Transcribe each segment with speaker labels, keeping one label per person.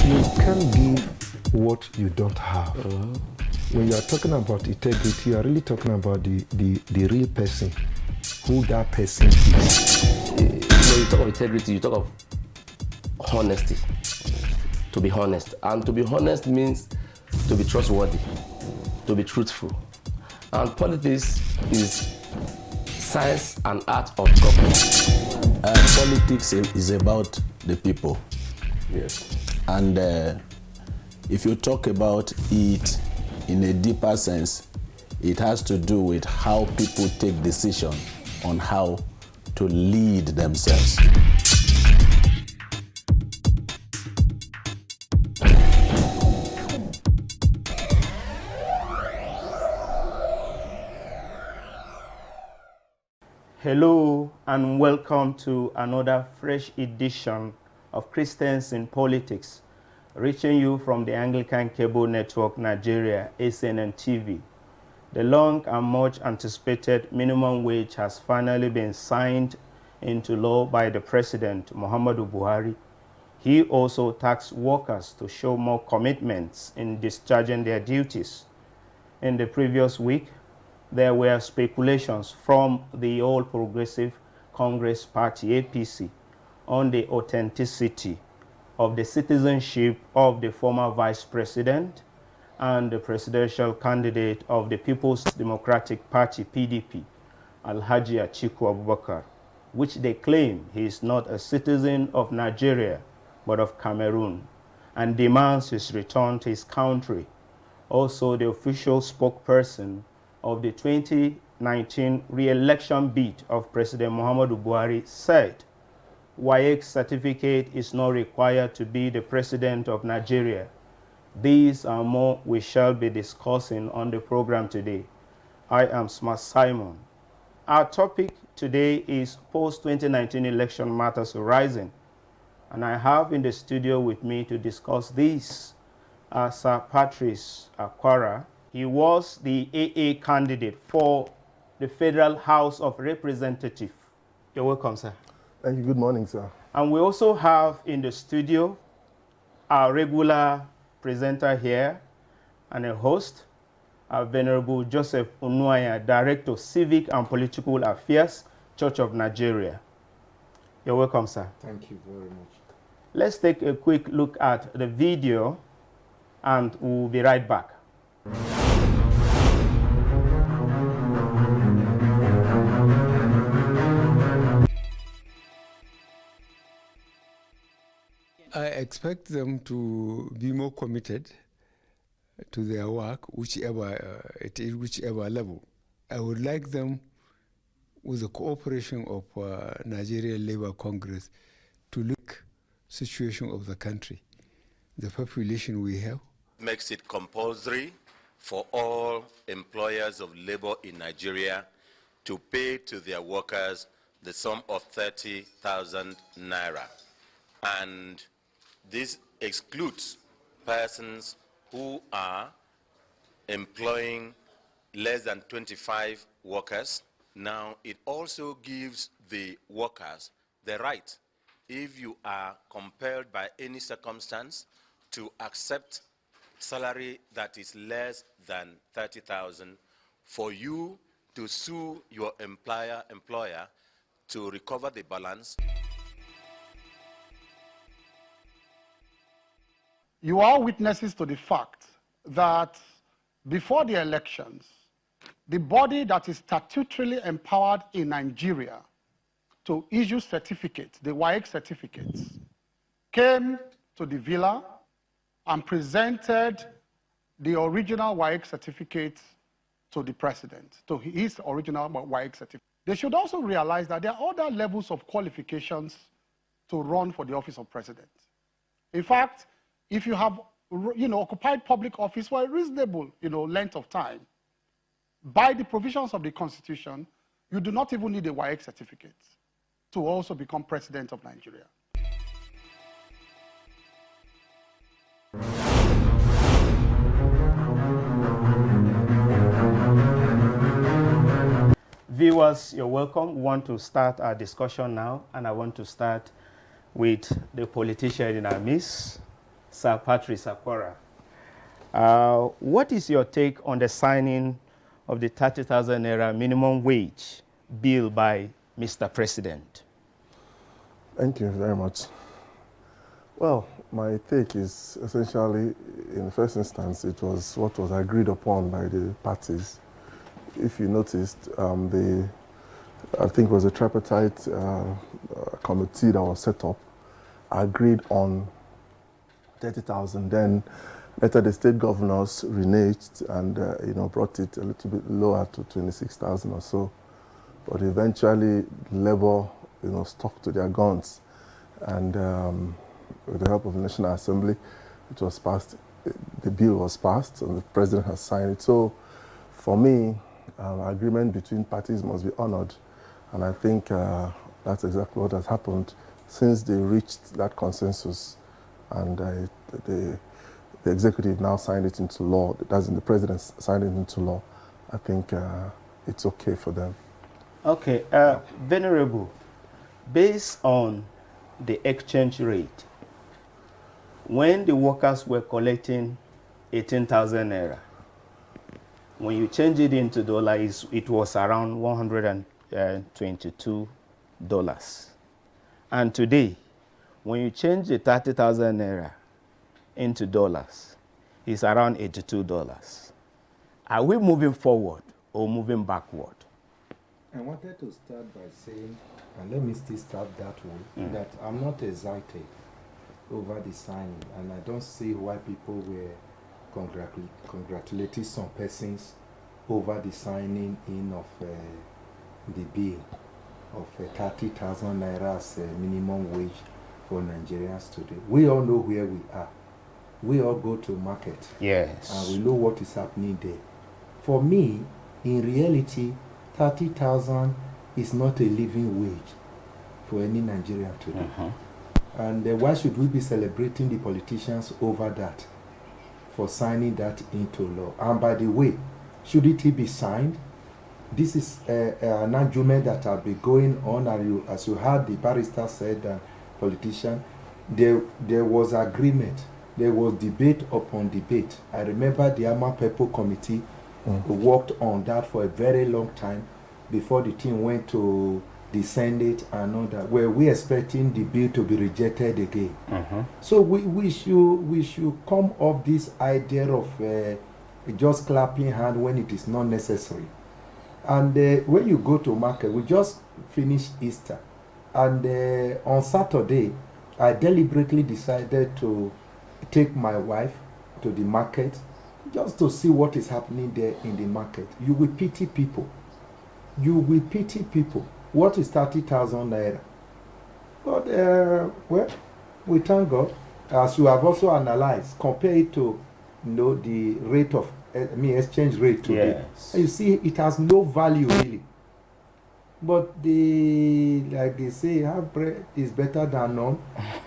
Speaker 1: You can't give what you don't have. When you are talking about integrity, you are really talking about the real person, who that person is.
Speaker 2: When you talk of integrity, you talk of honesty. To be honest. And to be honest means to be trustworthy, to be truthful. And politics is science and art of government.
Speaker 3: Politics is about the people.
Speaker 2: Yes.
Speaker 3: And if you talk about it in a deeper sense, it has to do with how people take decisions on how to lead themselves.
Speaker 4: Hello and welcome to another fresh edition of Christians in Politics, reaching you from the Anglican Cable Network Nigeria, ACNNTV. The long and much anticipated minimum wage has finally been signed into law by the President, Muhammadu Buhari. He also tasked workers to show more commitments in discharging their duties. In the previous week, there were speculations from the All Progressive Congress Party, APC, on the authenticity of the citizenship of the former Vice President and the presidential candidate of the People's Democratic Party, PDP, Alhaji Atiku Abubakar, which they claim he is not a citizen of Nigeria, but of Cameroon, and demands his return to his country. Also, the official spokesperson of the 2019 re-election bid of President Muhammadu Buhari said, WAEC certificate is not required to be the President of Nigeria. These and more we shall be discussing on the program today. I am Smart Simon. Our topic today is post-2019 election matters arising, and I have in the studio with me to discuss this Sir Patrice Akwara. He was the AA candidate for the Federal House of Representatives. You're welcome, sir.
Speaker 1: Thank you. Good morning, sir.
Speaker 4: And we also have in the studio our regular presenter here and a host, our Venerable Joseph Unuaya, Director, Civic and Political Affairs, Church of Nigeria. You're welcome, sir.
Speaker 1: Thank you very much.
Speaker 4: Let's take a quick look at the video and we'll be right back.
Speaker 5: I expect them to be more committed to their work, whichever it is, whichever level. I would like them, with the cooperation of Nigerian Labour Congress, to look situation of the country, the population we have.
Speaker 6: Makes it compulsory for all employers of labor in Nigeria to pay to their workers the sum of 30,000 naira. And this excludes persons who are employing less than 25 workers. Now, it also gives the workers the right, if you are compelled by any circumstance to accept salary that is less than 30,000, for you to sue your employer to recover the balance.
Speaker 7: You are witnesses to the fact that before the elections, the body that is statutorily empowered in Nigeria to issue certificates, the WAEC certificates, came to the villa and presented the original WAEC certificate to the president, to his original WAEC certificate. They should also realize that there are other levels of qualifications to run for the office of president. In fact, if you have occupied public office for a reasonable length of time, by the provisions of the Constitution, you do not even need a WAEC certificate to also become president of Nigeria.
Speaker 4: Viewers, you're welcome. We want to start our discussion now, and I want to start with the politician in our midst, Sir Patrick Sakwara. What is your take on the signing of the 30,000 naira minimum wage bill by Mr. President?
Speaker 8: Thank you very much. Well, my take is essentially, in the first instance, it was what was agreed upon by the parties. If you noticed, I think it was a tripartite committee that was set up, agreed on 30,000. Then later the state governors reneged and brought it a little bit lower to 26,000 or so. But eventually, Labour stuck to their guns, and with the help of the National Assembly, it was passed. The bill was passed, and the president has signed it. So, for me, agreement between parties must be honored, and I think that's exactly what has happened since they reached that consensus, and the executive now signed it into law. That's in the president signed it into law. I think it's okay for them.
Speaker 4: Okay, Venerable, based on the exchange rate, when the workers were collecting 18,000 naira, when you change it into dollars, it was around $122. And today, when you change the 30,000 naira into dollars, it's around $82. Are we moving forward or moving backward?
Speaker 1: I wanted to start by saying, and let me still start that way, that I'm not excited over the signing, and I don't see why people were congratulating some persons over the signing in of the bill of 30,000 naira as a minimum wage for Nigerians today. We all know where we are. We all go to market.
Speaker 4: Yes.
Speaker 1: And we know what is happening there. For me, in reality, 30,000 is not a living wage for any Nigerian today. And why should we be celebrating the politicians over that, for signing that into law? And by the way, should it be signed? This is an argument that has been going on, and as you heard the barrister said, politician, there was agreement. There was debate upon debate. I remember the Ama People Committee worked on that for a very long time before the team went to the Senate and all that. Were we expecting the bill to be rejected again? So we should come off this idea of just clapping hand when it is not necessary. And when you go to market, we just finished Easter, and on Saturday, I deliberately decided to take my wife to the market just to see what is happening there in the market. You will pity people. You will pity people. What is 30,000 naira? But, well, we thank God. As you have also analyzed, compare it to the rate of, exchange rate today.
Speaker 4: Yes.
Speaker 1: You see, it has no value really. But like they say, half bread is better than none.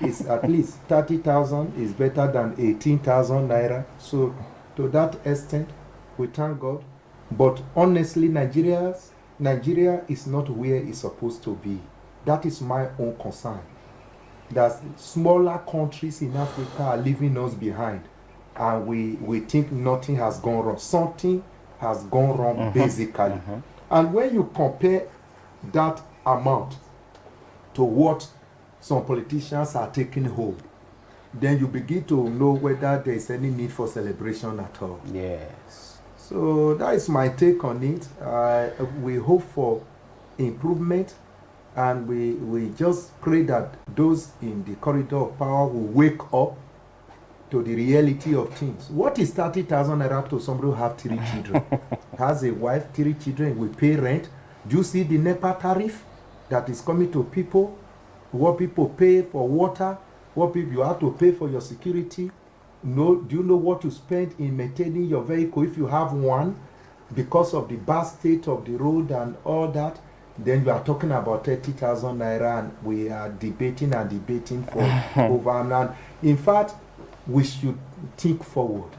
Speaker 1: It's at least 30,000 is better than 18,000 naira. So to that extent, we thank God. But honestly, Nigeria is not where it's supposed to be. That is my own concern. That smaller countries in Africa are leaving us behind, and we think nothing has gone wrong. Something has gone wrong, basically. And when you compare that amount to what some politicians are taking hold, then you begin to know whether there is any need for celebration at all.
Speaker 4: Yes.
Speaker 1: So that is my take on it. We hope for improvement, and we just pray that those in the corridor of power will wake up to the reality of things. What is 30,000 naira to somebody who have 3 children? Has a wife, 3 children, will pay rent. Do you see the NEPA tariff that is coming to people? What people pay for water? What people you have to pay for your security? Do you know what to spend in maintaining your vehicle if you have one, because of the bad state of the road and all that? Then you are talking about 30,000 naira, and we are debating for over and in fact, we should think forward,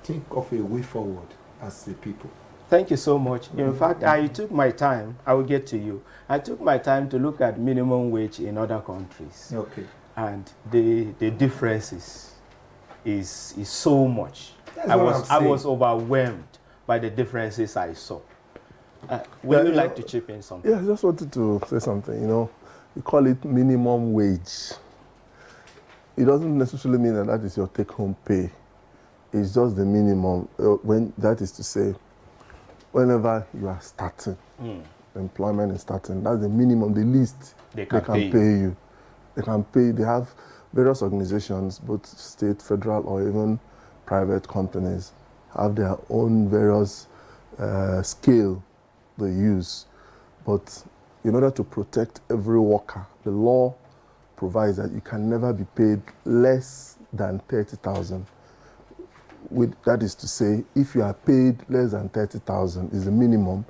Speaker 1: think of a way forward as the people.
Speaker 4: Thank you so much. In fact, I took my time. I will get to you. I took my time to look at minimum wage in other countries.
Speaker 1: Okay.
Speaker 4: And the differences is so much. I was overwhelmed by the differences I saw. Would you like to chip in something?
Speaker 8: Yeah, I just wanted to say something. You know, we call it minimum wage. It doesn't necessarily mean that is your take-home pay. It's just the minimum. When that is to say, whenever you are starting, employment is starting, that's the minimum, the least they can pay you. They can pay. They have various organizations, both state, federal, or even private companies, have their own various scale they use. But in order to protect every worker, the law provides that you can never be paid less than 30,000. That is to say, if you are paid less than 30,000 is the minimum,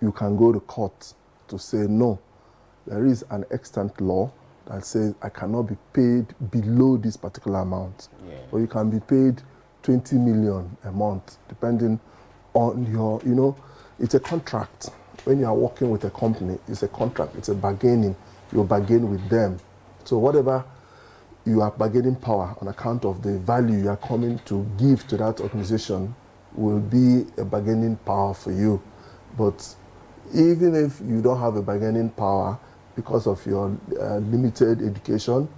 Speaker 8: you can go to court to say no. There is an extant law that says I cannot be paid below this particular amount. Yeah. Or you can be paid 20 million a month, depending on your, you know, it's a contract. When you are working with a company, it's a contract, it's a bargaining. You bargain with them. So whatever you have bargaining power on account of the value you are coming to give to that organization will be a bargaining power for you. But even if you don't have a bargaining power because of your limited education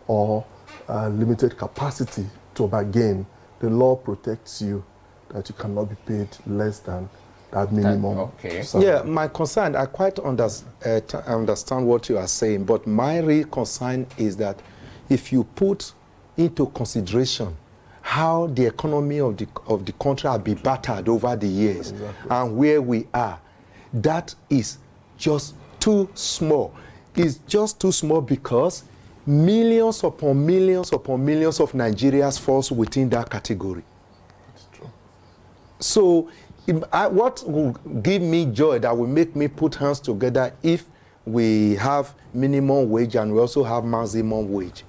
Speaker 8: or limited capacity to bargain, the law protects you that you cannot be paid less than that minimum.
Speaker 9: Okay. Yeah, my concern, I quite understand what you are saying, but my real concern is that if you put into consideration how the economy of the country has been battered over the years, exactly, and where we are, that is just too small. It's just too small because millions upon millions upon millions of Nigerians falls within that category.
Speaker 8: That's true.
Speaker 9: So what will give me joy, that will make me put hands together, if we have minimum wage and we also have maximum wage,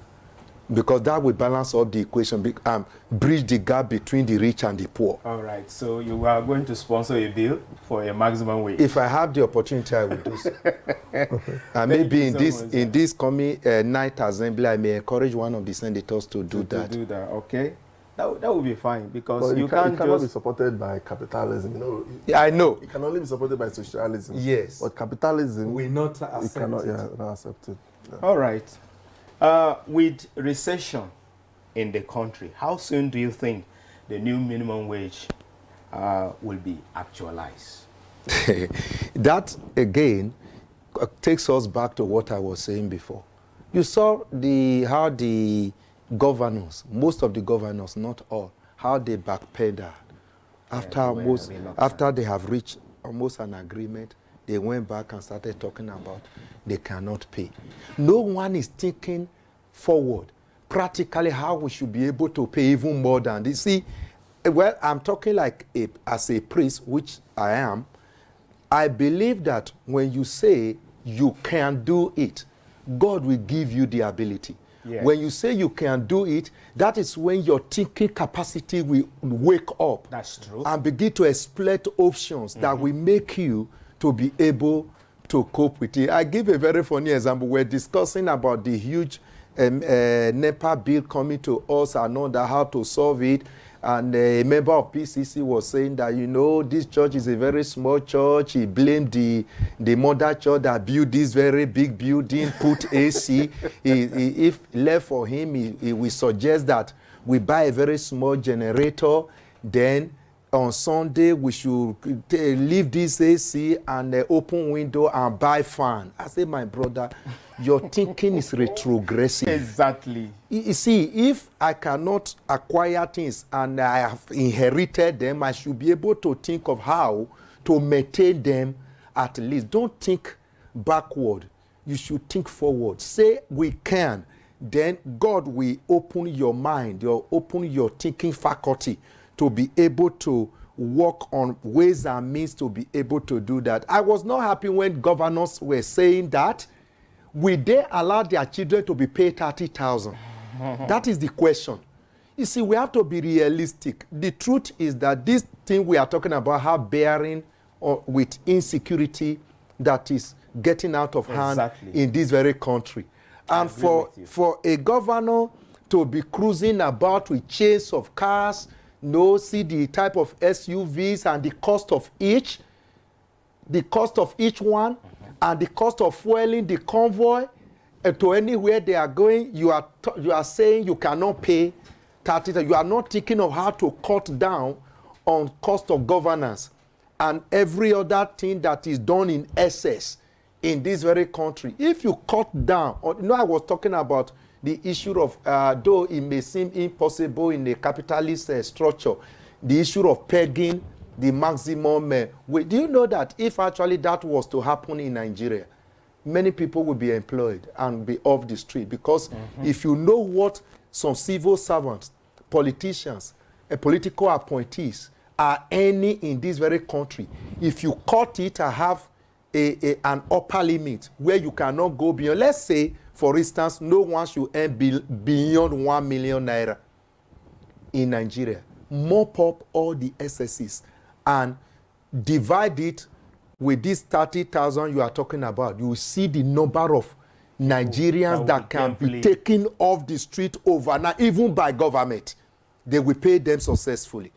Speaker 9: because that will balance up the equation, bridge the gap between the rich and the poor.
Speaker 4: All right, so you are going to sponsor a bill for a maximum wage?
Speaker 9: If I have the opportunity, I will do so. And maybe in this coming night assembly, I may encourage one of the senators to do that.
Speaker 4: To do that, okay. That would be fine, because
Speaker 8: but
Speaker 4: you
Speaker 8: cannot be supported by capitalism. You know,
Speaker 9: yeah, I know.
Speaker 8: It can only be supported by socialism.
Speaker 9: Yes.
Speaker 8: But capitalism,
Speaker 1: we not accept
Speaker 8: cannot,
Speaker 1: it.
Speaker 8: Not accept it. Yeah.
Speaker 4: All right. With recession in the country, how soon do you think the new minimum wage will be actualized?
Speaker 9: That, again, takes us back to what I was saying before. You saw how the governors, most of the governors, not all, how they backpedaled. After they have reached almost an agreement, they went back and started talking about they cannot pay. No one is thinking forward, practically, how we should be able to pay even more than this. See, well, I'm talking like as a priest, which I am. I believe that when you say you can do it, God will give you the ability. Yes. When you say you can do it, that is when your thinking capacity will wake up.
Speaker 4: That's true.
Speaker 9: And begin to exploit options that will make you to be able to cope with it. I give a very funny example. We're discussing about the huge NEPA bill coming to us and all that, how to solve it. And a member of PCC was saying that, you know, this church is a very small church. He blamed the mother church that built this very big building, put AC. If left for him, he will suggest that we buy a very small generator. Then on Sunday, we should leave this AC and open window and buy fan. I say, my brother, your thinking is retrogressive.
Speaker 4: Exactly.
Speaker 9: You see, if I cannot acquire things and I have inherited them, I should be able to think of how to maintain them at least. Don't think backward. You should think forward. Say we can. Then God will open your mind, open your thinking faculty to be able to work on ways and means to be able to do that. I was not happy when governors were saying that. Will they allow their children to be paid 30,000? That is the question. You see, we have to be realistic. The truth is that this thing we are talking about have bearing with insecurity that is getting out of hand in this very country. And for a governor to be cruising about with chains of cars, see the type of SUVs and the cost of each one, and the cost of fueling the convoy to anywhere they are going. You are saying you cannot pay 30. You are not thinking of how to cut down on cost of governance and every other thing that is done in excess in this very country. If you cut down, I was talking about the issue of, though it may seem impossible in a capitalist structure, the issue of pegging the maximum wage. Do you know that if actually that was to happen in Nigeria, many people will be employed and be off the street? Because if you know what some civil servants, politicians, political appointees are earning in this very country, if you cut it and have an upper limit where you cannot go beyond, let's say, for instance, no one should earn beyond 1 million naira in Nigeria. Mop up all the excesses and divide it with this 30,000 you are talking about. You will see the number of Nigerians that can be taken off the street overnight, even by government. They will pay them successfully.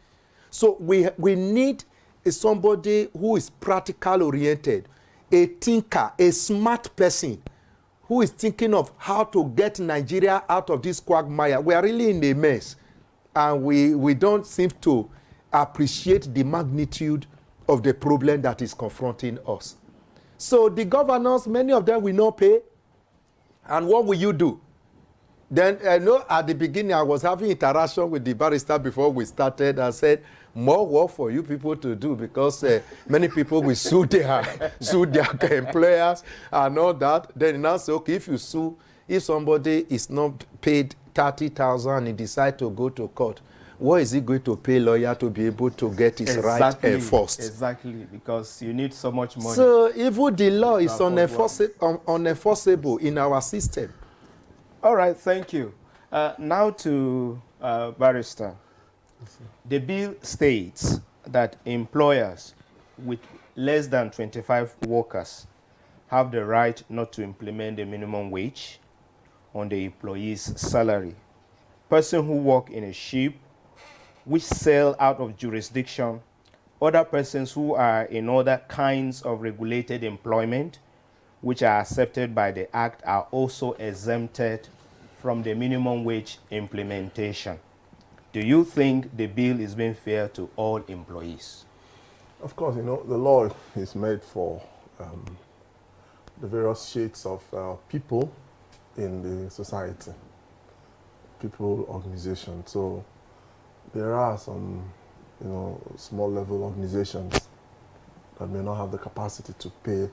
Speaker 9: So we need somebody who is practical oriented, a thinker, a smart person who is thinking of how to get Nigeria out of this quagmire. We are really in a mess, and we don't seem to appreciate the magnitude of the problem that is confronting us. So the governors, many of them will not pay. And what will you do? Then, at the beginning, I was having interaction with the barrister before we started. I said, more work for you people to do, because many people will sue their employers and all that. Then he now say, okay, if somebody is not paid 30,000 and he decide to go to court, what is he going to pay lawyer to be able to get his right enforced?
Speaker 4: Exactly, because you need so much money.
Speaker 9: So even the law is unenforceable in our system.
Speaker 4: All right, thank you. Now to barrister. The bill states that employers with less than 25 workers have the right not to implement the minimum wage on the employee's salary. Person who work in a ship which sail out of jurisdiction, other persons who are in other kinds of regulated employment which are accepted by the Act are also exempted from the minimum wage implementation. Do you think the bill is being fair to all employees?
Speaker 8: Of course, the law is made for the various shades of people in the society, people, organizations. So there are some, small level organizations that may not have the capacity to pay.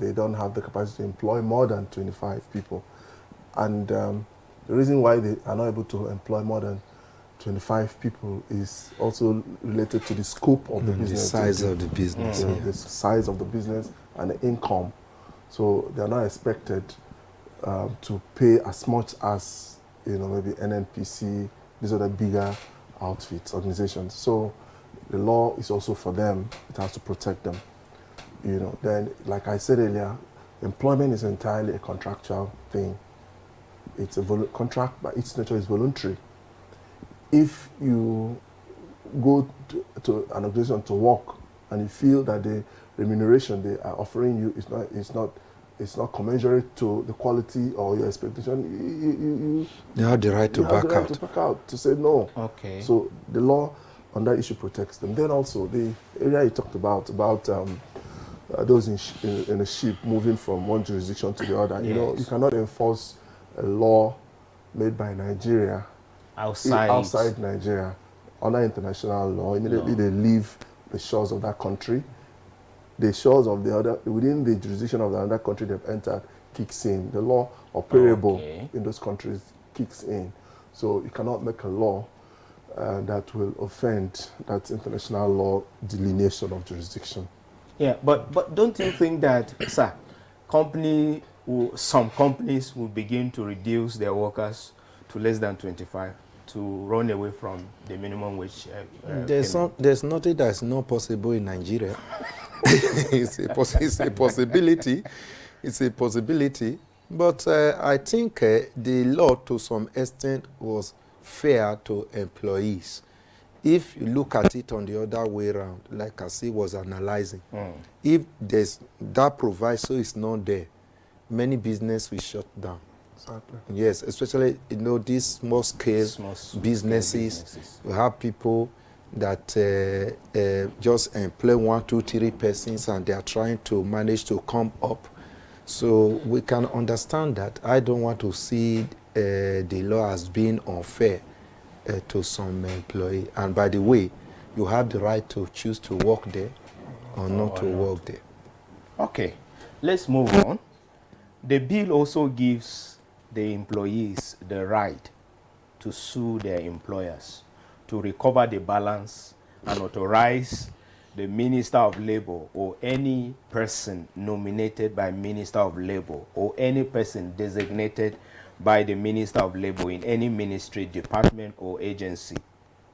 Speaker 8: They don't have the capacity to employ more than 25 people. And the reason why they are not able to employ more than 25 people is also related to the scope of the business.
Speaker 9: The size of the business.
Speaker 8: The size of the business and the income. So they are not expected to pay as much as, maybe NNPC, these other bigger outfits, organizations. So the law is also for them. It has to protect them. Then, like I said earlier, employment is entirely a contractual thing. It's a contract by its nature is voluntary. If you go to an organization to work and you feel that the remuneration they are offering you is not commensurate to the quality or your expectation,
Speaker 9: you have the right to
Speaker 8: back out, to say no.
Speaker 4: Okay.
Speaker 8: So the law on that issue protects them. Then also the area you talked about those in a ship moving from one jurisdiction to the other.
Speaker 4: Yes.
Speaker 8: You cannot enforce a law made by Nigeria outside Nigeria under international law. Immediately they leave the shores of that country. The shores of the other, within the jurisdiction of the other country they've entered, kicks in. The law operable in those countries kicks in. So you cannot make a law that will offend that international law delineation of jurisdiction.
Speaker 4: Yeah, but don't you think that, sir, some companies will begin to reduce their workers to less than 25 to run away from the minimum wage?
Speaker 9: There's nothing that's not possible in Nigeria. It's a possibility. It's a possibility. But I think the law to some extent was fair to employees. If you look at it on the other way around, like I see was analyzing, if there's that proviso is not there, many business will shut down.
Speaker 8: Exactly.
Speaker 9: Yes, especially these small scale businesses. You have people that just employ 1, 2, 3 persons, and they are trying to manage to come up. So we can understand that. I don't want to see the law as being unfair to some employee. And by the way, you have the right to choose to work there or not to work there.
Speaker 4: Okay, let's move on. The bill also gives the employees the right to sue their employers to recover the balance and authorize the Minister of Labor or any person nominated by Minister of Labor or any person designated by the Minister of Labor in any ministry, department, or agency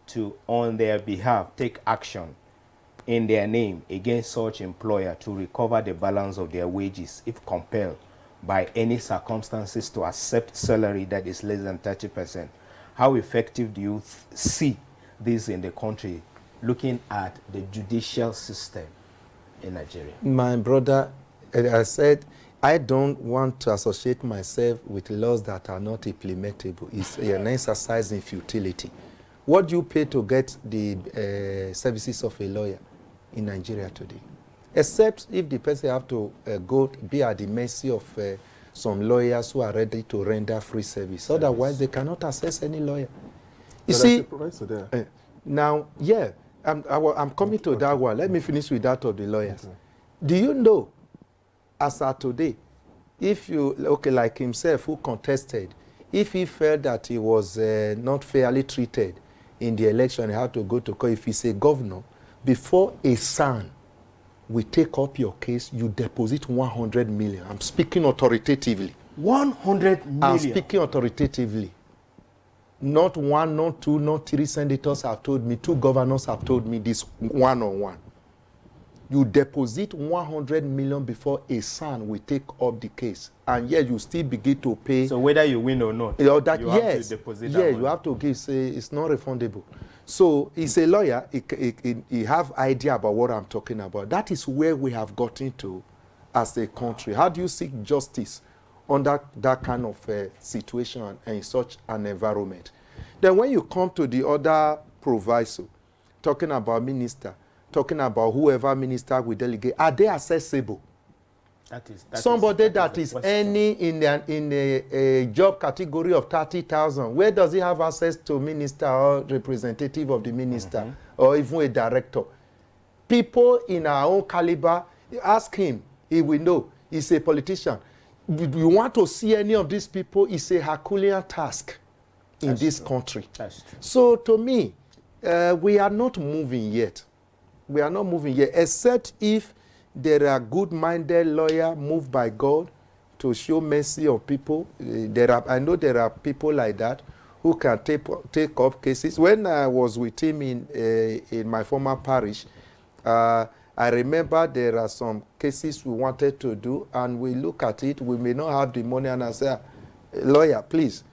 Speaker 4: to, on their behalf, take action in their name against such employer to recover the balance of their wages if compelled by any circumstances to accept salary that is less than 30%. How effective do you see this in the country, looking at the judicial system in Nigeria?
Speaker 9: My brother, I said, I don't want to associate myself with laws that are not implementable. It's an exercise in futility. What do you pay to get the services of a lawyer in Nigeria today? Except if the person have to be at the mercy of some lawyers who are ready to render free service. Otherwise, they cannot access any lawyer. You see, now, yeah, I'm coming to that one. Let me finish with that of the lawyers. Okay. Do you know, as of today, if you, like himself who contested, if he felt that he was not fairly treated in the election, he had to go to court. If he's a governor, before a son will take up your case, you deposit 100 million. I'm speaking authoritatively. 100 million? I'm speaking authoritatively. Not 1, not 2, not 3 senators have told me, 2 governors have told me this one-on-one. You deposit 100 million before a son will take up the case. And yet you still begin to pay.
Speaker 4: So whether you win or not, you have to deposit that money.
Speaker 9: You have to give, say, it's not refundable. So he's a lawyer, he have idea about what I'm talking about. That is where we have gotten to as a country. How do you seek justice under that kind of situation and in such an environment? Then when you come to the other proviso, talking about minister, talking about whoever minister will delegate, are they accessible? Somebody that is earning in a job category of 30,000, where does he have access to minister or representative of the minister or even a director? People in our own caliber, ask him, he will know. He's a politician. You want to see any of these people, it's a Herculean task in this country. So to me, we are not moving yet. We are not moving yet, except if there are good-minded lawyers moved by God to show mercy of people. I know there are people like that who can take up cases. When I was with him in my former parish, I remember there are some cases we wanted to do, and we look at it, we may not have the money, and I say, lawyer, please,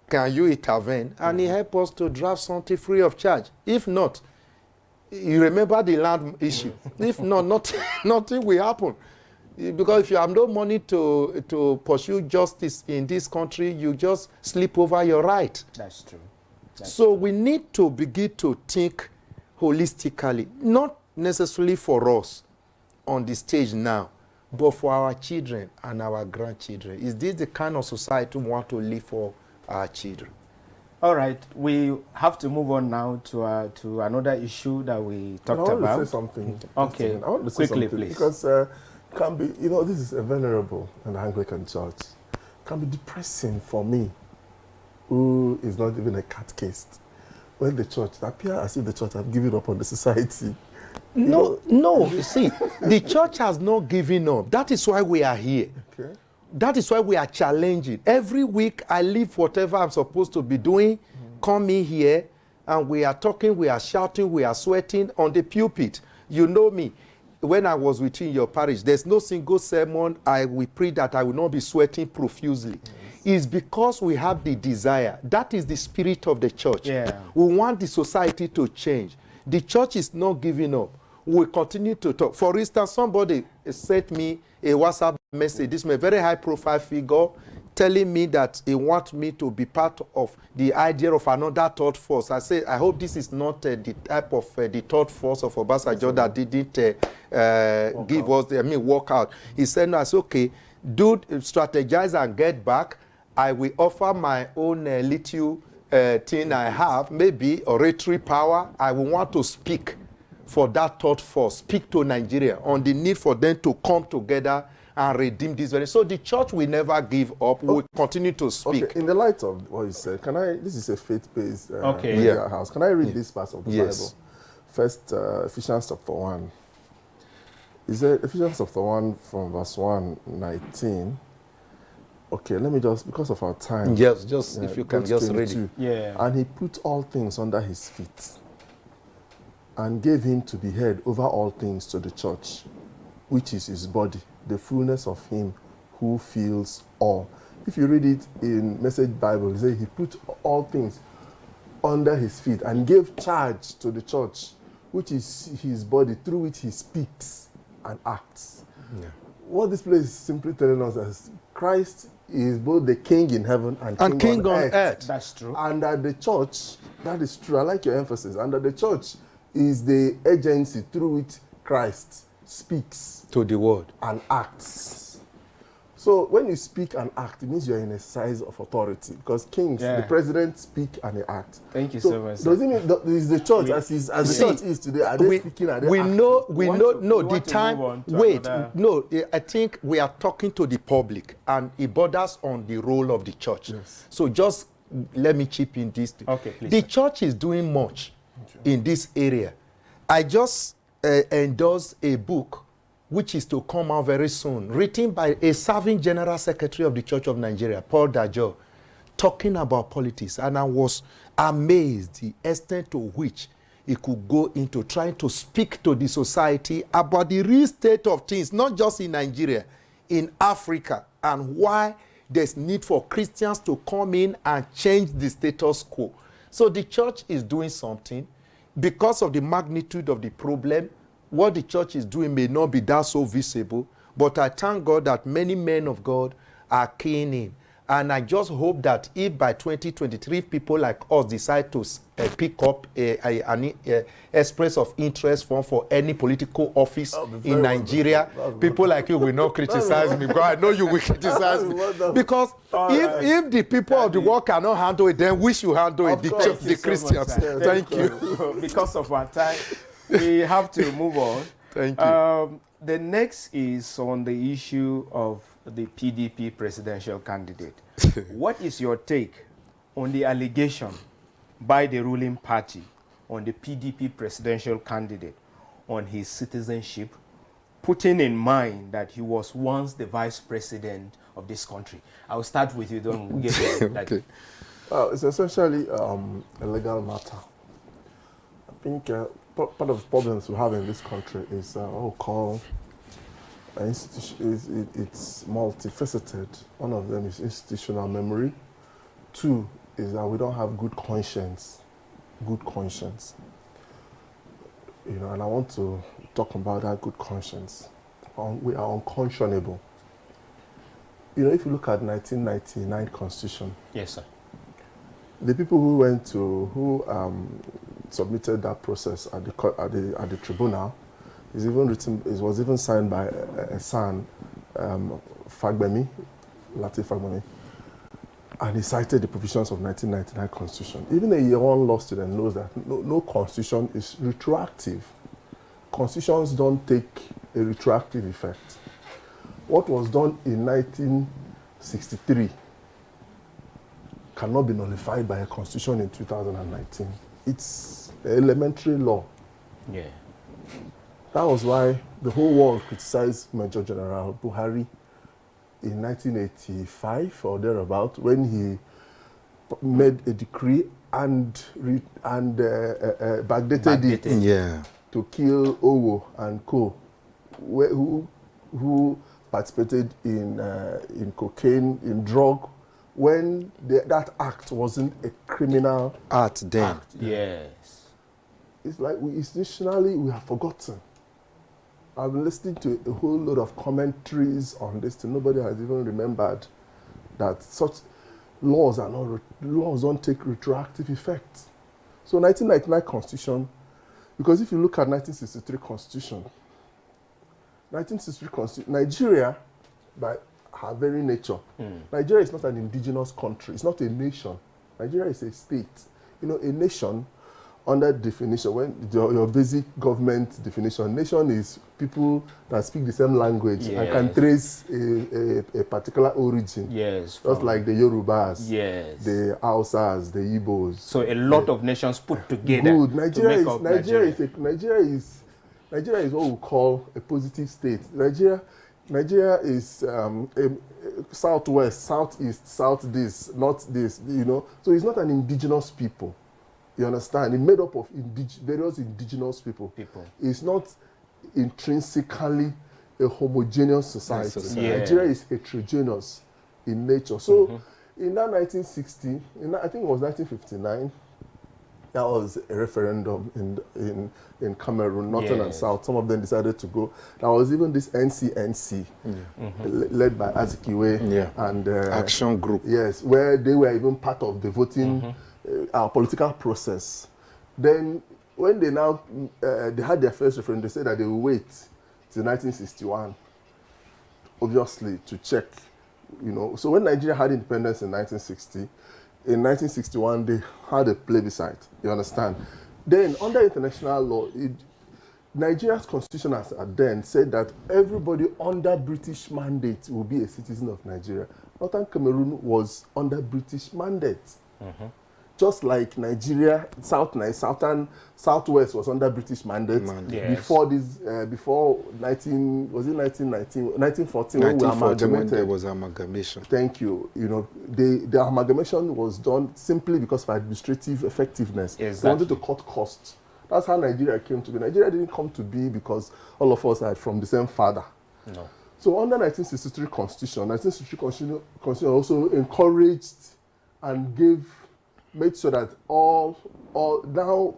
Speaker 9: can you intervene? And he helped us to draft something free of charge. If not, you remember the land issue. If not, nothing will happen. Because if you have no money to pursue justice in this country, you just slip over your right.
Speaker 4: That's true.
Speaker 9: So we need to begin to think holistically, not necessarily for us on the stage now, but for our children and our grandchildren. Is this the kind of society we want to live for our children?
Speaker 4: All right, we have to move on now to another issue that we talked about.
Speaker 8: I want to say something.
Speaker 4: Okay,
Speaker 8: I want to say
Speaker 4: quickly,
Speaker 8: something,
Speaker 4: please.
Speaker 8: Because can be, this is a venerable in the Anglican Church. Can be depressing for me, who is not even a catechist, when the church appears as if the church has given up on the society.
Speaker 9: No, you see, the church has not given up. That is why we are here. Okay. That is why we are challenging. Every week I leave whatever I'm supposed to be doing, come in here, and we are talking, we are shouting, we are sweating on the pulpit. You know me. when I was with you in your parish, there's no single sermon I will pray that I will not be sweating profusely. It's because we have the desire. That is the spirit of the church.
Speaker 4: Yeah.
Speaker 9: We want the society to change. The church is not giving up. We continue to talk. For instance, somebody sent me a WhatsApp message. This is a very high-profile figure telling me that he wants me to be part of the idea of another third force. I say, I hope this is not the type of the third force of Obasanjo that didn't give us, work out. He said, no, I said, okay, do strategize and get back. I will offer my own little thing I have, maybe oratory power. I will want to speak for that third force, speak to Nigeria on the need for them to come together and redeem this very. So the church will never give up. We will continue to speak.
Speaker 8: Okay, in the light of what you said, can I, this is a faith-based house. Can I read this part of the Bible? First, Ephesians chapter 1. Is it Ephesians chapter 1 from verse 1:19? Okay, let me just, because of our time.
Speaker 9: Yes, just if you can just read it.
Speaker 4: Yeah.
Speaker 8: And he put all things under his feet and gave him to be head over all things to the church, which is his body, the fullness of him who fills all. If you read it in Message Bible, it says he put all things under his feet and gave charge to the church, which is his body, through which he speaks and acts.
Speaker 9: Yeah.
Speaker 8: What this place is simply telling us is Christ is both the king in heaven and king on earth.
Speaker 4: That's true.
Speaker 8: And that the church, that is true, I like your emphasis, and that the church is the agency through which Christ speaks
Speaker 9: To the world.
Speaker 8: and acts. So when you speak and act, it means you're in a exercise of authority, because kings, the president speak and they act.
Speaker 4: Thank you so much.
Speaker 8: Does it mean that is the church as the church is today? Are they speaking? Are they acting?
Speaker 9: I think we are talking to the public and it borders on the role of the church.
Speaker 8: Yes.
Speaker 9: So just let me chip in this.
Speaker 4: Okay, please.
Speaker 9: The church is doing much in this area. I just endorsed a book which is to come out very soon, written by a serving General Secretary of the Church of Nigeria, Paul Dajo, talking about politics. And I was amazed the extent to which he could go into trying to speak to the society about the real state of things, not just in Nigeria, in Africa, and why there's need for Christians to come in and change the status quo. So the church is doing something. Because of the magnitude of the problem, what the church is doing may not be that so visible, but I thank God that many men of God are keen in. And I just hope that if by 2023 people like us decide to pick up an express of interest form for any political office in Nigeria, people like you will not criticize me, because I know you will criticize me. Because if the people of the world cannot handle it, then we should handle it, the Christians. Thank you.
Speaker 4: Because of our time, we have to move on.
Speaker 9: Thank you.
Speaker 4: The next is on the issue of the PDP presidential candidate. What is your take on the allegation by the ruling party on the PDP presidential candidate on his citizenship, putting in mind that he was once the vice president of this country? I'll start with you, don't get that.
Speaker 9: Okay.
Speaker 8: It's essentially a legal matter. I think part of the problems we have in this country is what we call it's multifaceted. One of them is institutional memory. Two is that we don't have good conscience. Good conscience. You know, and I want to talk about that good conscience. We are unconscionable. You know, if you look at 1999 Constitution.
Speaker 4: Yes, sir.
Speaker 8: The people who submitted that process at the tribunal is even written. It was even signed by a son, Fagbemi, Latif Fagbemi, and he cited the provisions of 1999 Constitution. Even a year-one law student knows that no constitution is retroactive. Constitutions don't take a retroactive effect. What was done in 1963 cannot be nullified by a constitution in 2019. It's elementary law.
Speaker 4: Yeah.
Speaker 8: That was why the whole world criticized Major General Buhari in 1985 or thereabout, when he made a decree and backdated it
Speaker 9: Yeah.
Speaker 8: to kill Owo and co. who participated in cocaine, in drug, when that act wasn't a criminal
Speaker 9: Act then.
Speaker 8: act.
Speaker 4: Yes.
Speaker 8: It's like institutionally we have forgotten. I've been listening to a whole lot of commentaries on this thing. Nobody has even remembered that such laws don't take retroactive effect. So 1999 Constitution, because if you look at 1963 Constitution, Nigeria, by her very nature, Nigeria is not an indigenous country. It's not a nation. Nigeria is a state. You know, a nation, under definition, when your basic government definition, nation is people that speak the same language and can trace a particular origin.
Speaker 4: Yes.
Speaker 8: Just like the Yorubas,
Speaker 4: yes,
Speaker 8: the Hausas, the Igbos.
Speaker 4: So a lot of nations put together.
Speaker 8: Good. Nigeria is what we call a positive state. Nigeria is southwest, southeast, south this, not this, you know. So it's not an indigenous people. You understand? It's made up of various indigenous people. It's not intrinsically a homogeneous society.
Speaker 4: Yeah.
Speaker 8: Nigeria is heterogeneous in nature. So in that 1960, I think it was 1959, there was a referendum in Cameroon, northern and south. Some of them decided to go. There was even this NCNC, led by Azikiwe and
Speaker 9: Action Group.
Speaker 8: Yes, where they were even part of the voting, our political process. Then, when they now they had their first referendum, they said that they will wait till 1961, obviously, to check. You know, so when Nigeria had independence in 1960. In 1961, they had a plebiscite, you understand? Then, under international law, Nigeria's constitution as then said that everybody under British mandate will be a citizen of Nigeria. Northern Cameroon was under British mandate. Just like Nigeria, Southwest was under British mandate before this, before 1914 when we amalgamated.
Speaker 9: There was amalgamation.
Speaker 8: Thank you. You know, the amalgamation was done simply because of administrative effectiveness. Exactly. They wanted to cut costs. That's how Nigeria came to be. Nigeria didn't come to be because all of us are from the same father. No. So under 1963 Constitution, 1963 Constitution also encouraged and made sure that all now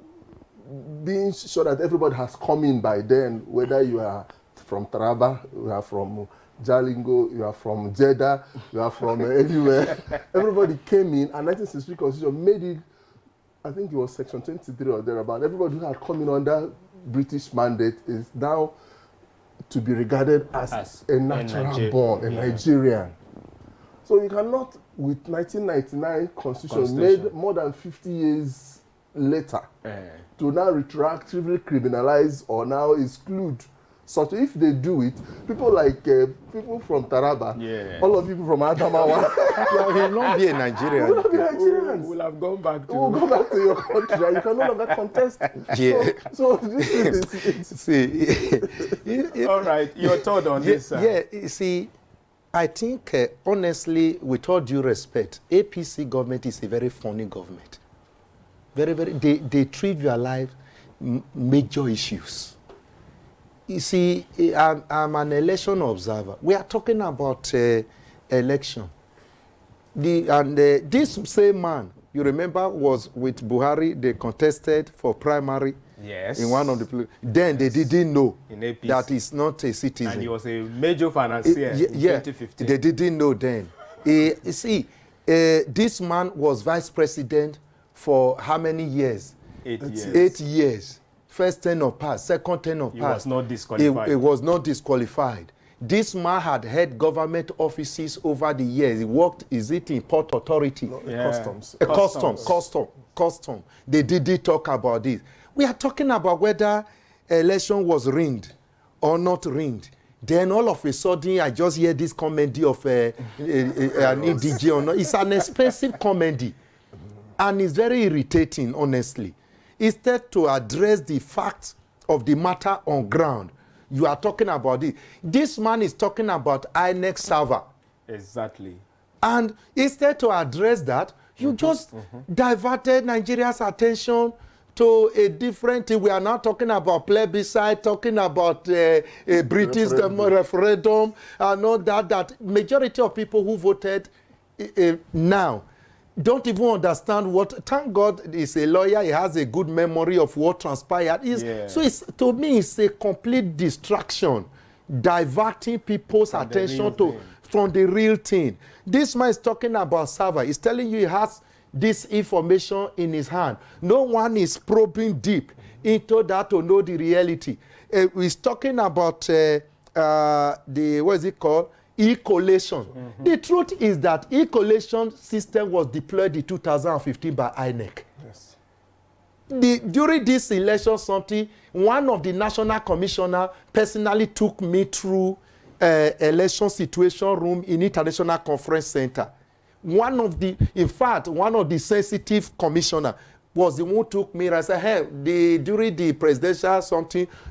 Speaker 8: being sure that everybody has come in by then, whether you are from Taraba, you are from Jalingo, you are from Jeddah, you are from anywhere. Everybody came in, and 1963 Constitution made it, I think it was Section 23 or thereabout. Everybody who had come in under British mandate is now to be regarded as a natural born, a Nigerian. So you cannot, with 1999 Constitution made more than 50 years later, to now retroactively criminalize or now exclude. So if they do it, people like people from Taraba, all of people from Adamawa,
Speaker 9: you will not be a Nigerian.
Speaker 8: You will not be Nigerians.
Speaker 4: We'll have gone back to.
Speaker 8: We'll go back to your country, and you can no longer contest. So this is
Speaker 9: see.
Speaker 4: All right, your thought on this.
Speaker 9: You see, I think honestly, with all due respect, APC government is a very funny government. Very, very. They trivialize major issues. You see, I'm an election observer. We are talking about election. This same man, you remember, was with Buhari. They contested for primary.
Speaker 4: Yes.
Speaker 9: In one of the then they didn't know that he's not a citizen.
Speaker 4: And he was a major financier in 2015.
Speaker 9: They didn't know then. You see, this man was vice president for how many years?
Speaker 4: 8 years.
Speaker 9: 8 years. First term of pass, second term of pass.
Speaker 4: He was not disqualified.
Speaker 9: He was not disqualified. This man had held government offices over the years. He worked, in Port Authority?
Speaker 8: No,
Speaker 9: Custom. They didn't talk about this. We are talking about whether election was rigged or not rigged. Then all of a sudden, I just hear this comedy of an EDG or not. It's an expensive comedy. And it's very irritating, honestly. Instead to address the facts of the matter on ground, you are talking about it. This man is talking about INEC server.
Speaker 4: Exactly.
Speaker 9: And instead to address that, you just diverted Nigeria's attention to a different thing. We are now talking about plebiscite, talking about a British referendum and all that. That majority of people who voted now don't even understand what. Thank God he's a lawyer. He has a good memory of what transpired. So to me, it's a complete distraction, diverting people's attention from the real thing. This man is talking about server. He's telling you he has this information in his hand. No one is probing deep into that to know the reality. He's talking about what is it called? E-collation. The truth is that e-collation system was deployed in 2015 by INEC.
Speaker 8: Yes.
Speaker 9: During this election, one of the national commissioner personally took me through election situation room in International Conference Center. In fact, one of the sensitive commissioner was the one who took me and said, hey, during the presidential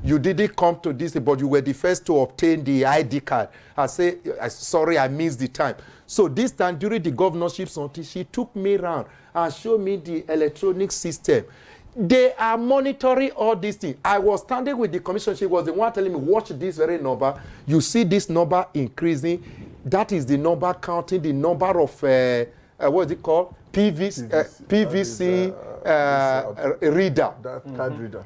Speaker 9: you didn't come to this, but you were the first to obtain the ID card. I say, sorry, I missed the time. So this time, during the governorship she took me around and showed me the electronic system. They are monitoring all these things. I was standing with the commission. She was the one telling me, watch this very number. You see this number increasing. That is the number counting the number of, what is it called? PVC reader.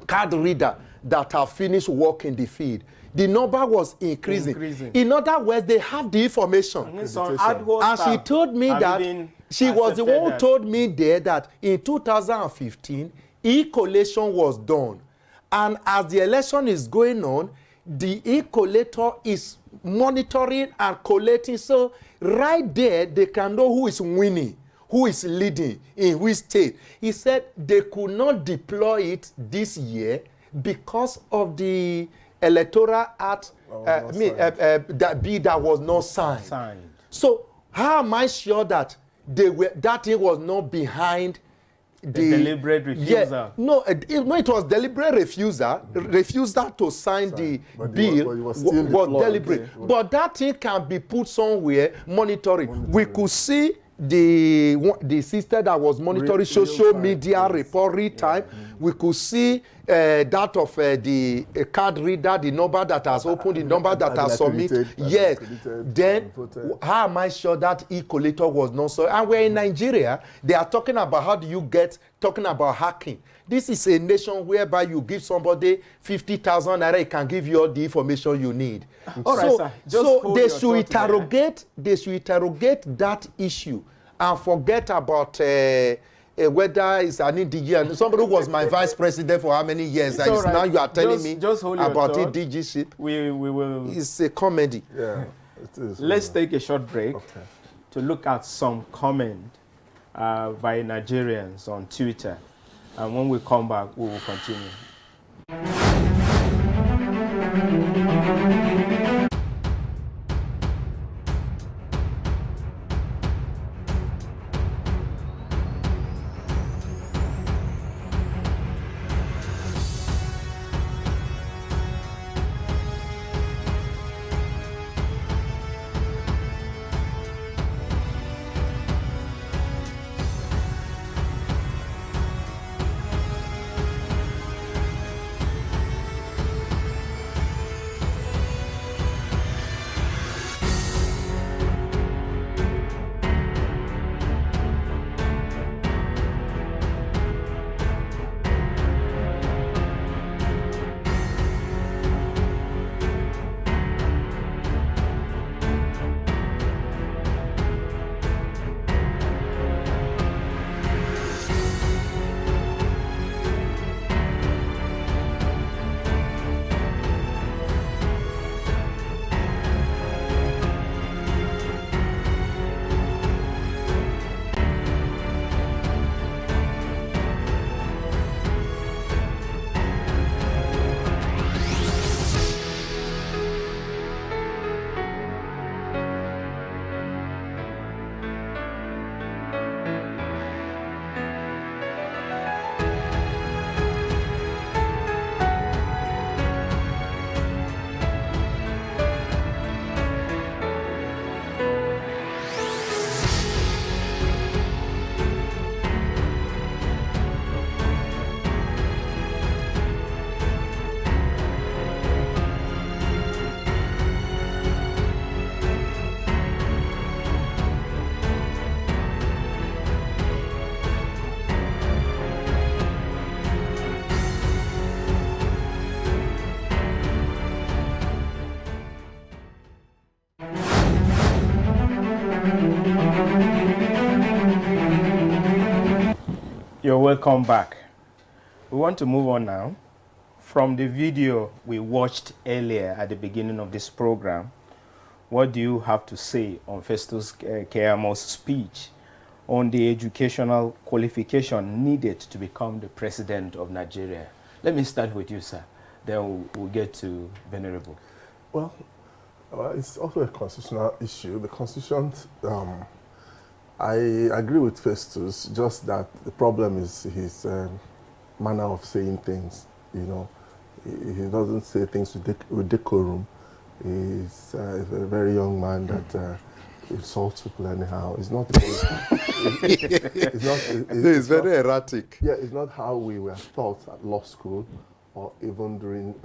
Speaker 9: Card reader that have finished work in the field. The number was increasing. In other words, they have the information. And she told me that, she was the one who told me there that in 2015, e-collation was done. And as the election is going on, the e-collator is monitoring and collating. So right there, they can know who is winning, who is leading, in which state. He said they could not deploy it this year because of the electoral act, that bill that was not signed. So how am I sure that that thing was not behind the
Speaker 4: deliberate refusal?
Speaker 9: It was deliberate refusal to sign the bill was deliberate. But that thing can be put somewhere, monitoring. We could see the sister that was monitoring social media report real time. We could see that of the card reader, the number that has opened, the number that has submitted. Yes. Then how am I sure that e-collator was not so? And we're in Nigeria. They are talking about how do you talking about hacking. This is a nation whereby you give somebody 50,000 naira, it can give you all the information you need.
Speaker 4: All right, sir.
Speaker 9: So they should interrogate that issue and forget about whether it's an indigenous. Somebody who was my vice president for how many years? And now you are telling me about indigenship.
Speaker 4: We will.
Speaker 9: It's a comedy.
Speaker 8: Yeah, it is.
Speaker 4: Let's take a short break to look at some comment by Nigerians on Twitter. And when we come back, we will continue. welcome back. We want to move on now. From the video we watched earlier at the beginning of this program, what do you have to say on Festus Keyam's speech on the educational qualification needed to become the president of Nigeria? Let me start with you, sir. Then we'll get to Venerable.
Speaker 8: Well, it's also a constitutional issue. The Constitution, I agree with Festus, just that the problem is his manner of saying things. You know, he doesn't say things with decorum. He's a very young man that insults people anyhow. It's not.
Speaker 9: It's very erratic.
Speaker 8: Yeah, it's not how we were taught at law school, or even during,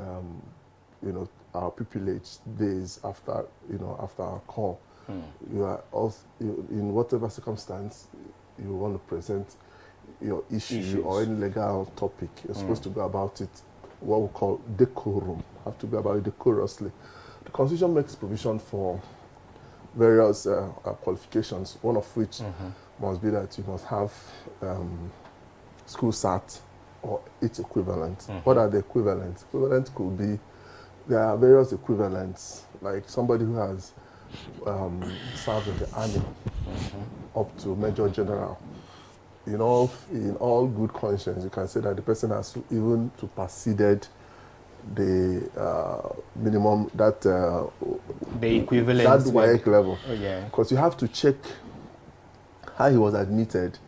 Speaker 8: you know, our pupillage days after, you know, after our call. You are also, in whatever circumstance you want to present your issue or any legal topic, you're supposed to go about it what we call decorum. Have to go about it decorously. The Constitution makes provision for various qualifications, one of which must be that you must have school sat or its equivalent. What are the equivalents? Equivalents could be, there are various equivalents, like somebody who has served in the army up to Major General. In all good conscience, you can say that the person has even superseded the minimum, that
Speaker 4: the equivalent,
Speaker 8: that WAEC level.
Speaker 4: Oh, yeah.
Speaker 8: Because you have to check how he was admitted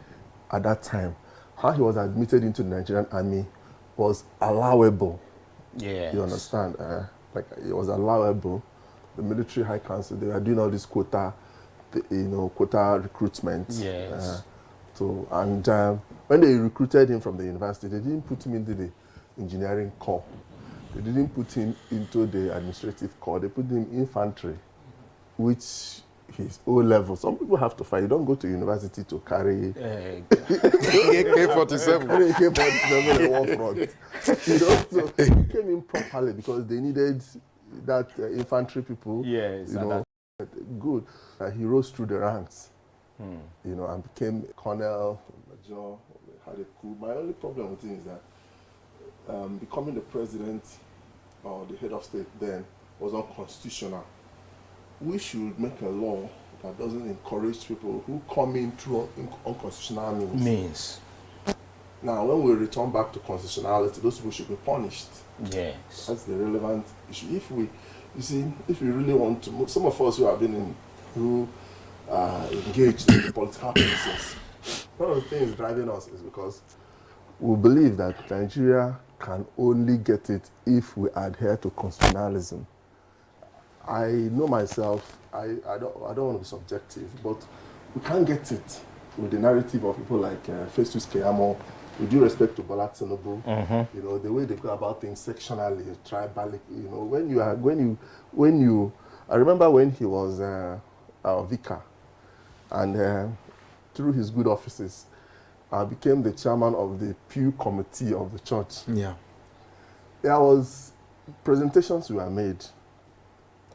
Speaker 8: at that time. How he was admitted into the Nigerian army was allowable.
Speaker 4: Yeah.
Speaker 8: You understand? Like, it was allowable. The military high council, they were doing all this quota, quota recruitment.
Speaker 4: Yes.
Speaker 8: And when they recruited him from the university, they didn't put him into the engineering corps. They didn't put him into the administrative corps. They put him in infantry, which is O level. Some people have to fight. You don't go to university to carry
Speaker 9: AK-47.
Speaker 8: AK-47 in the war front. You know, so he came in properly because they needed that infantry people.
Speaker 4: Yes,
Speaker 8: good. He rose through the ranks, you know, and became colonel, major, had a coup. My only problem with him is that becoming the president or the head of state then was unconstitutional. We should make a law that doesn't encourage people who come in through unconstitutional means. Now, when we return back to constitutionality, those people should be punished.
Speaker 4: Yes.
Speaker 8: That's the relevant issue. If we really want to move, some of us who have been engaged in the political process, one of the things driving us is because we believe that Nigeria can only get it if we adhere to constitutionalism. I know myself, I don't want to be subjective, but we can't get it with the narrative of people like Festus Keyamo, with due respect to Bola Tinubu, you know, the way they go about things sectionally, tribally, you know, when you, I remember when he was our vicar, and through his good offices, I became the chairman of the Pew Committee of the church.
Speaker 9: Yeah.
Speaker 8: There was presentations were made.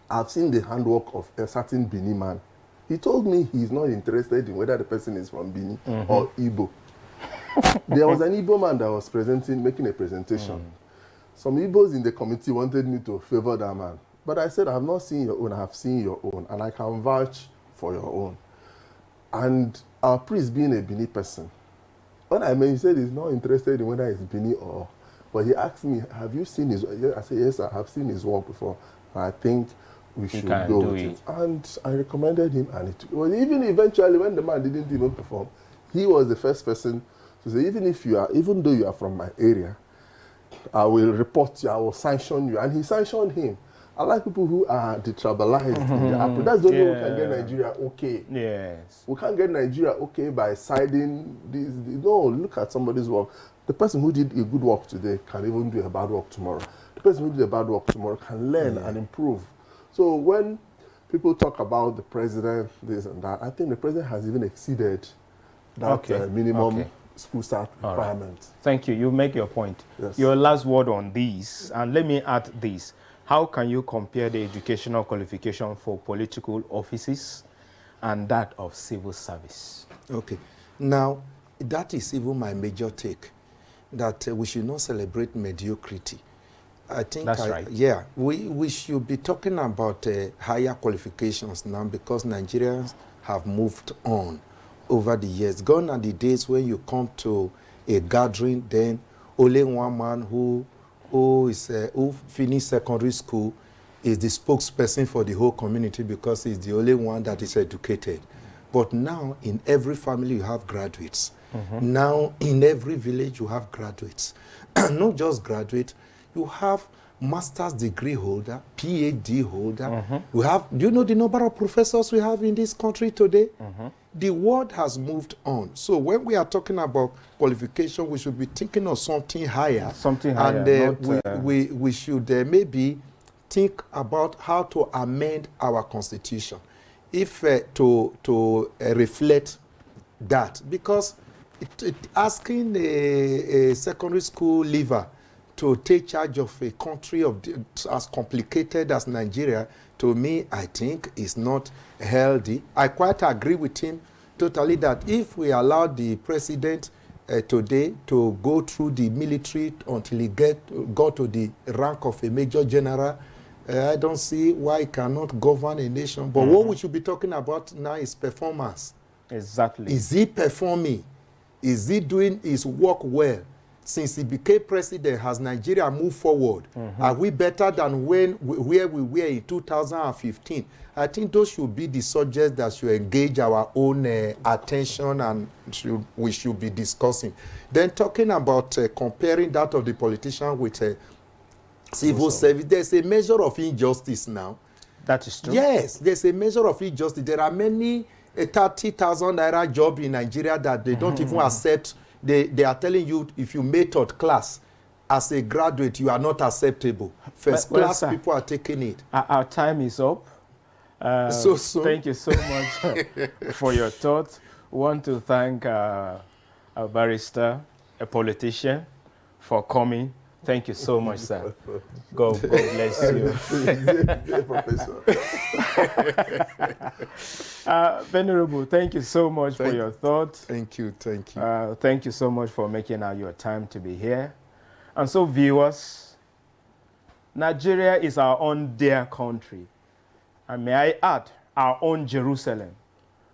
Speaker 8: I've seen the handwork of a certain Bini man. He told me he's not interested in whether the person is from Bini or Igbo. There was an Igbo man that was making a presentation. Some Igbos in the committee wanted me to favor that man. But I said, I have not seen your own, I have seen your own, and I can vouch for your own. And our priest being a Bini person, when I mean, he said he's not interested in whether it's Bini or, but he asked me, have you seen his work? I said, yes, I have seen his work before. I think we should go with it. And I recommended him, and it was even eventually when the man didn't even perform, he was the first person to say, even though you are from my area, I will report you, I will sanction you. And he sanctioned him. I like people who are detribalized in the Apple. That's the only way we can get Nigeria okay.
Speaker 4: Yes.
Speaker 8: We can't get Nigeria okay by siding this. No, look at somebody's work. The person who did a good work today can even do a bad work tomorrow. The person who did a bad work tomorrow can learn and improve. So when people talk about the president, this and that, I think the president has even exceeded that minimum school start requirement.
Speaker 4: Right. Thank you. You make your point.
Speaker 8: Yes.
Speaker 4: Your last word on this, and let me add this. How can you compare the educational qualification for political offices and that of civil service?
Speaker 9: Okay. Now, that is even my major take, that we should not celebrate mediocrity. I think
Speaker 4: that's right.
Speaker 9: Yeah, we should be talking about higher qualifications now, because Nigerians have moved on over the years. Gone are the days when you come to a gathering, then only one man who finished secondary school is the spokesperson for the whole community, because he's the only one that is educated. But now in every family you have graduates. Now in every village you have graduates. Not just graduates, you have master's degree holder, PhD holder. We have, do you know the number of professors we have in this country today? The world has moved on. So when we are talking about qualification, we should be thinking of something higher.
Speaker 4: Something higher.
Speaker 9: And we should maybe think about how to amend our constitution, if to reflect that. Because asking a secondary school leaver to take charge of a country as complicated as Nigeria, to me, I think is not healthy. I quite agree with him totally that if we allow the president today to go through the military until he got to the rank of a major general, I don't see why he cannot govern a nation. But what we should be talking about now is performance.
Speaker 4: Exactly.
Speaker 9: Is he performing? Is he doing his work well? Since he became president, has Nigeria moved forward? Are we better than where we were in 2015? I think those should be the subjects that should engage our own attention, and we should be discussing. Then talking about comparing that of the politician with civil service, there's a measure of injustice now.
Speaker 4: That is true.
Speaker 9: Yes, there's a measure of injustice. There are many 30,000 naira job in Nigeria that they don't even accept. They are telling you, if you made third class as a graduate, you are not acceptable. First class people are taking it.
Speaker 4: Our time is up. Thank you so much for your thoughts. We want to thank a barrister, a politician, for coming. Thank you so much, sir. God bless you. Venerable, thank you so much for your thoughts.
Speaker 9: Thank you, thank you.
Speaker 4: Thank you so much for making out your time to be here. And so, viewers, Nigeria is our own dear country. And may I add, our own Jerusalem.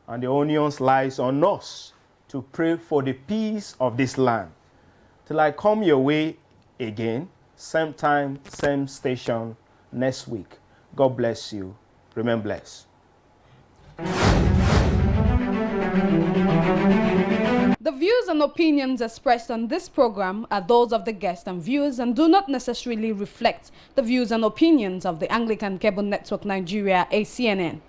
Speaker 4: And the onus lies on us to pray for the peace of this land. Till I come your way again, same time, same station, next week. God bless you. Remain blessed.
Speaker 10: The views and opinions expressed on this program are those of the guests and viewers and do not necessarily reflect the views and opinions of the Anglican Cable Network Nigeria, ACNN.